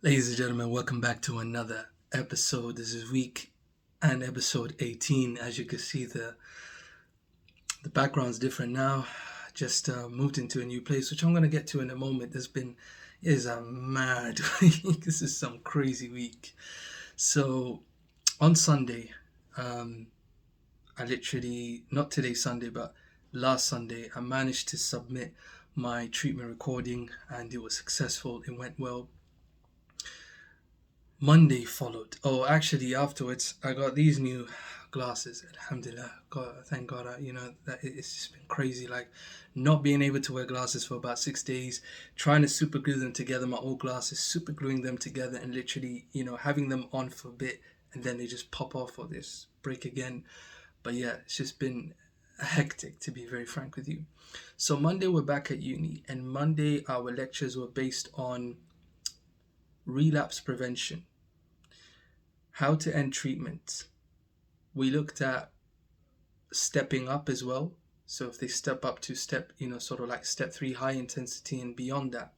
Ladies and gentlemen, welcome back to another episode. This is week and episode 18. As you can see, the background's different now. Just moved into a new place, which I'm going to get to in a moment. Is a mad week. This is some crazy week. So on Sunday, um, I literally, not today Sunday, but last Sunday, I managed to submit my treatment recording and it was successful. It went well. Monday followed. Oh, actually, afterwards, I got these new glasses. Alhamdulillah. God, thank God. It's just been crazy. Like, not being able to wear glasses for about 6 days, trying to super glue them together, my old glasses, super gluing them together, and literally, having them on for a bit, and then they just pop off or this break again. But yeah, it's just been hectic, to be very frank with you. So, Monday, we're back at uni, and Monday, our lectures were based on relapse prevention, how to end treatment. We looked at stepping up as well. So if they step up to step, sort of like step 3, high intensity and beyond that.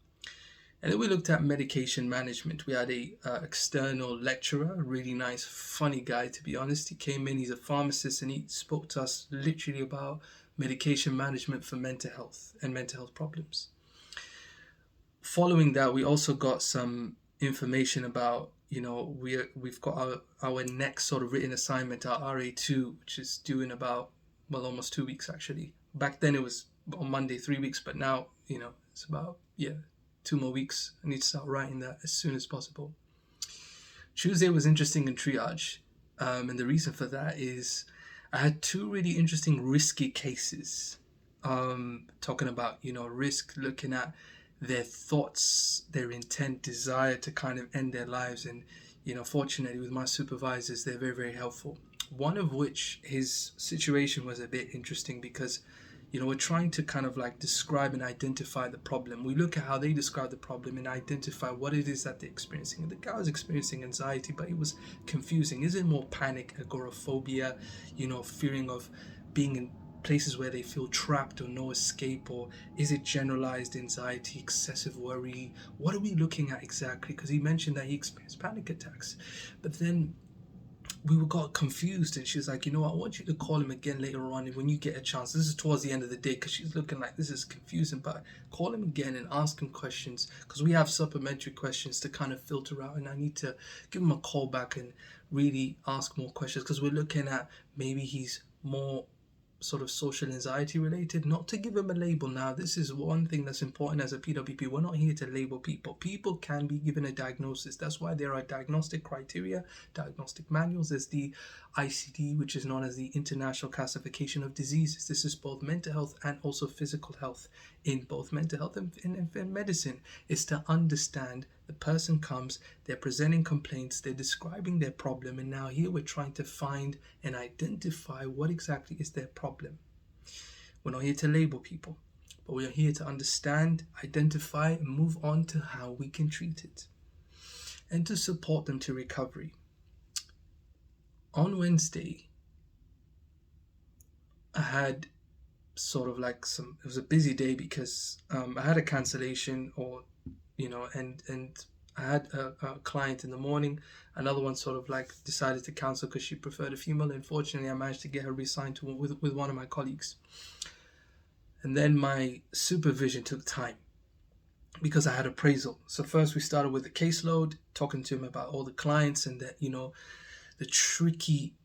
And then we looked at medication management. We had a external lecturer, a really nice, funny guy, to be honest. He came in, he's a pharmacist, and he spoke to us literally about medication management for mental health and mental health problems. Following that, we also got some information about, we've got our next sort of written assignment, our RA2, which is due in about, well, almost 2 weeks actually. Back then it was on Monday 3 weeks, but now, it's about, 2 more weeks. I need to start writing that as soon as possible. Tuesday was interesting in triage, and the reason for that is I had two really interesting risky cases, talking about, risk, looking at their thoughts, their intent, desire to kind of end their lives. And, fortunately with my supervisors, they're very, very helpful. One of which, his situation was a bit interesting because, we're trying to kind of like describe and identify the problem. We look at how they describe the problem and identify what it is that they're experiencing. And the guy was experiencing anxiety, but it was confusing. Is it more panic, agoraphobia, fearing of being in places where they feel trapped or no escape, or is it generalized anxiety, excessive worry? What are we looking at exactly? Because he mentioned that he experienced panic attacks, but then we got confused, and she's like, I want you to call him again later on when you get a chance. This is towards the end of the day because she's looking like this is confusing, but call him again and ask him questions because we have supplementary questions to kind of filter out, and I need to give him a call back and really ask more questions because we're looking at maybe he's more sort of social anxiety related. Not to give them a label. Now, this is one thing that's important as a PWP. We're not here to label people. People can be given a diagnosis. That's why there are diagnostic criteria, diagnostic manuals. There's the ICD, which is known as the International Classification of Diseases. This is both mental health and also physical health. In both mental health and medicine, is to understand the person comes, they're presenting complaints, they're describing their problem, and now here we're trying to find and identify what exactly is their problem. We're not here to label people, but we are here to understand, identify, and move on to how we can treat it and to support them to recovery. On Wednesday, I had sort of like it was a busy day because I had a cancellation, or and I had a client in the morning. Another one sort of like decided to cancel because she preferred a female. Unfortunately, I managed to get her re-signed with one of my colleagues. And then my supervision took time because I had appraisal. So first we started with the caseload, talking to him about all the clients and that, the tricky,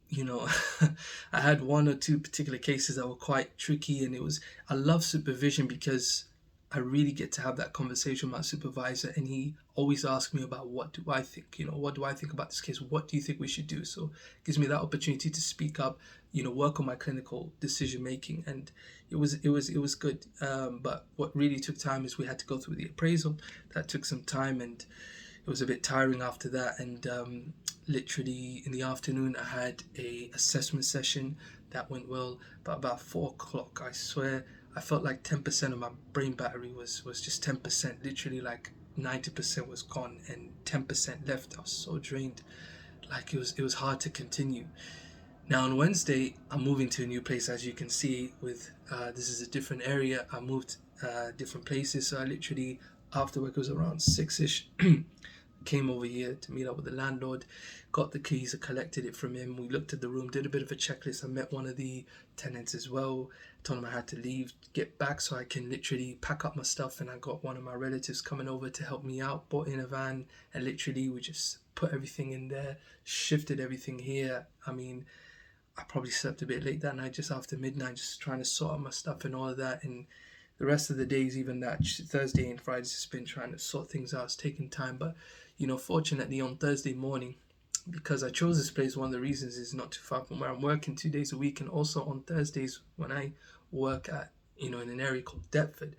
I had one or two particular cases that were quite tricky, and I love supervision because I really get to have that conversation with my supervisor, and he always asks me about what do I think, what do I think about this case? What do you think we should do? So it gives me that opportunity to speak up, work on my clinical decision making, and it was good. But what really took time is we had to go through the appraisal. That took some time, and it was a bit tiring after that. And literally in the afternoon, I had a assessment session that went well. But about 4 o'clock, I swear, I felt like 10% of my brain battery was just 10%. Literally, like 90% was gone and 10% left. I was so drained, like it was hard to continue. Now on Wednesday, I'm moving to a new place, as you can see. With this is a different area. I moved different places, so I literally, after work, it was around 6ish. came over here to meet up with the landlord, got the keys, I collected it from him. We looked at the room, did a bit of a checklist. I met one of the tenants as well, told him I had to leave, get back so I can literally pack up my stuff. And I got one of my relatives coming over to help me out, bought in a van, and literally we just put everything in there, shifted everything here. I mean, I probably slept a bit late that night, just after midnight, just trying to sort out my stuff and all of that. And the rest of the days, even that Thursday and Friday, just been trying to sort things out. It's taking time. But, fortunately on Thursday morning, because I chose this place, one of the reasons is not too far from where I'm working 2 days a week. And also on Thursdays when I work at, in an area called Deptford,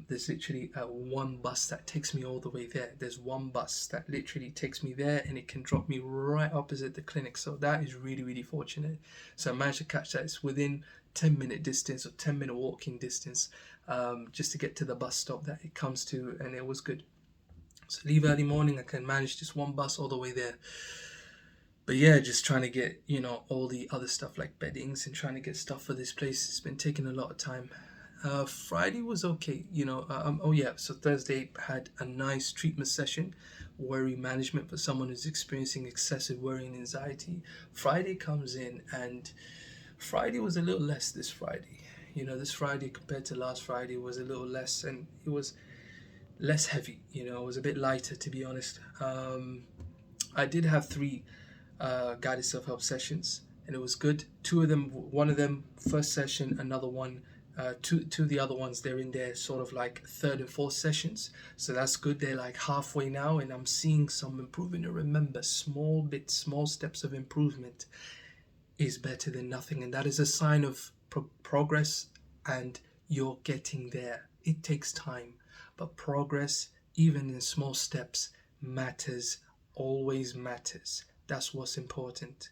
there's literally one bus that takes me all the way there. There's one bus that literally takes me there, and it can drop me right opposite the clinic. So that is really, really fortunate. So I managed to catch that. It's within 10-minute distance or 10-minute walking distance, just to get to the bus stop that it comes to, and it was good. So leave early morning, I can manage just one bus all the way there. But yeah, just trying to get, all the other stuff like beddings and trying to get stuff for this place. It's been taking a lot of time. Friday was okay, so Thursday had a nice treatment session, worry management for someone who's experiencing excessive worry and anxiety. Friday comes in, and Friday was a little less this Friday. This Friday compared to last Friday was a little less, and it was less heavy, it was a bit lighter, to be honest. I did have 3 guided self-help sessions, and it was good. One of them first session, another one, two of the other ones, they're in their sort of like 3rd and 4th sessions, so that's good. They're like halfway now, and I'm seeing some improvement. And remember, small steps of improvement is better than nothing, and that is a sign of progress, and you're getting there. It takes time, but progress, even in small steps, matters, always matters. That's what's important.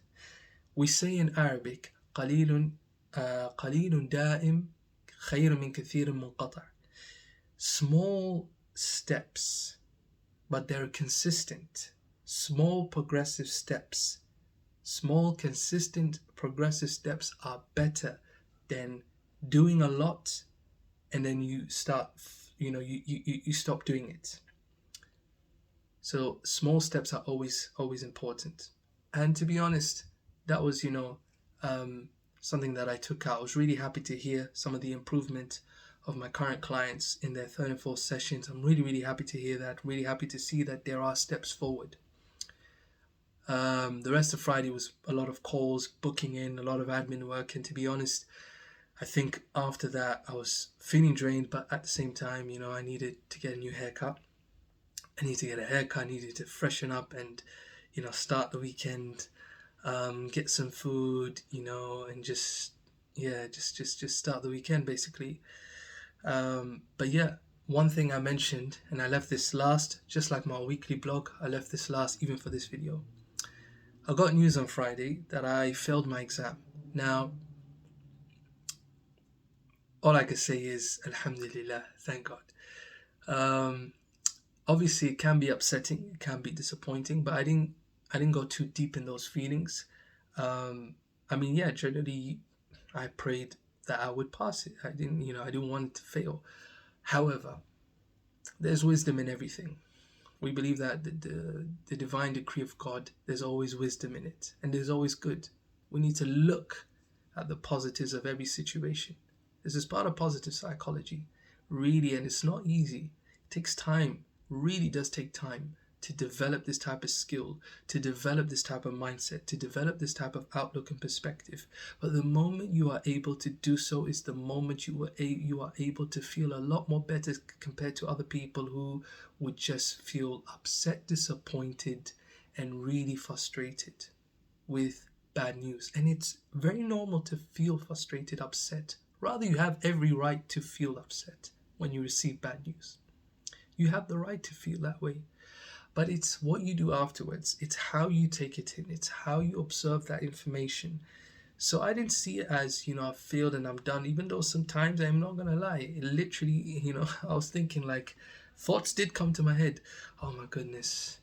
We say in Arabic, قليل دائم خير من كثير منقطع. Small steps, but they're consistent. Small progressive steps. Small, consistent, progressive steps are better than doing a lot and then you start, you stop doing it. So small steps are always important. And to be honest, that was, something that I took out. I was really happy to hear some of the improvement of my current clients in their 3rd and 4th sessions. I'm really, really happy to hear that. Really happy to see that there are steps forward. The rest of Friday was a lot of calls, booking in, a lot of admin work. And to be honest, I think after that I was feeling drained, but at the same time, I needed to get a new haircut. I needed to get a haircut, I needed to freshen up and, start the weekend, get some food, and just start the weekend basically. But yeah, one thing I mentioned, and I left this last, just like my weekly blog, I left this last even for this video. I got news on Friday that I failed my exam. Now, all I can say is Alhamdulillah, thank God. Obviously it can be upsetting, it can be disappointing, but I didn't go too deep in those feelings. Generally I prayed that I would pass it. I didn't want it to fail. However, there's wisdom in everything. We believe that the divine decree of God, there's always wisdom in it, and there's always good. We need to look at the positives of every situation. This is part of positive psychology, really, and it's not easy. It takes time, really does take time to develop this type of skill, to develop this type of mindset, to develop this type of outlook and perspective. But the moment you are able to do so is the moment you are able to feel a lot more better compared to other people who would just feel upset, disappointed, and really frustrated with bad news. And it's very normal to feel frustrated, upset. Rather, you have every right to feel upset when you receive bad news. You have the right to feel that way. But it's what you do afterwards. It's how you take it in. It's how you observe that information. So I didn't see it as, I've failed and I'm done, even though sometimes, I'm not going to lie, it literally, I was thinking, like, thoughts did come to my head. Oh my goodness.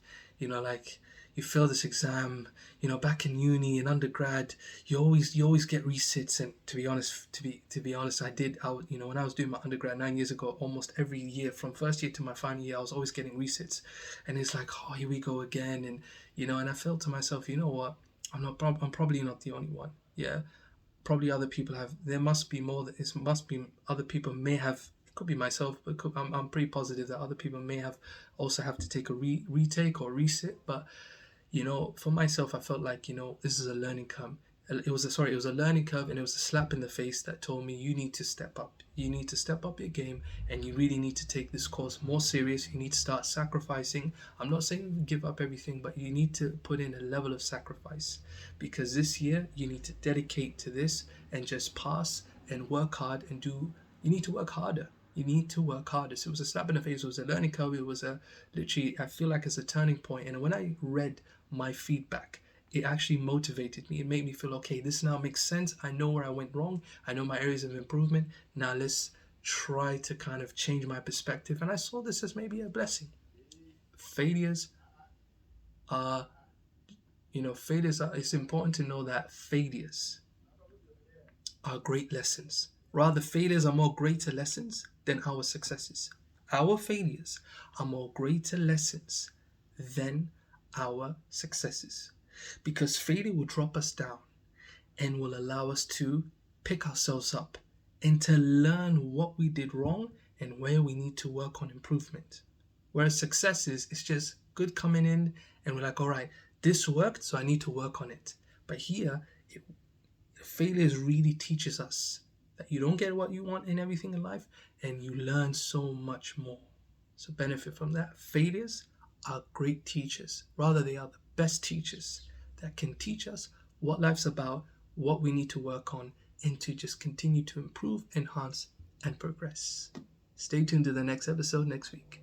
you fail this exam. Back in uni and undergrad, you always get resits. And to be honest, when I was doing my undergrad 9 years ago, almost every year from first year to my final year, I was always getting resits. And it's like, oh, here we go again. And I felt to myself, you know what? I'm probably not the only one. Yeah, probably other people have. There must be more. It must be other people may have. It could be myself, but I'm pretty positive that other people may have also have to take a retake or resit. But for myself, I felt like this is a learning curve. It was a learning curve, and it was a slap in the face that told me you need to step up. You need to step up your game, and you really need to take this course more serious. You need to start sacrificing. I'm not saying give up everything, but you need to put in a level of sacrifice, because this year you need to dedicate to this and just pass and work hard and do. You need to work harder. You need to work harder. So it was a slap in the face. It was a learning curve. It was a literally. I feel like it's a turning point. And when I read my feedback, it actually motivated me. It made me feel, okay, this now makes sense. I know where I went wrong. I know my areas of improvement. Now let's try to kind of change my perspective. And I saw this as maybe a blessing. Failures are, it's important to know that failures are great lessons. Rather, failures are more greater lessons than our successes. Our failures are more greater lessons than our successes. Because failure will drop us down and will allow us to pick ourselves up and to learn what we did wrong and where we need to work on improvement. Whereas successes is just good coming in and we're like, all right, this worked, so I need to work on it. But here, failures really teaches us that you don't get what you want in everything in life, and you learn so much more. So benefit from that. Failures are great teachers. Rather, they are the best teachers that can teach us what life's about, what we need to work on, and to just continue to improve, enhance, and progress. Stay tuned to the next episode next week.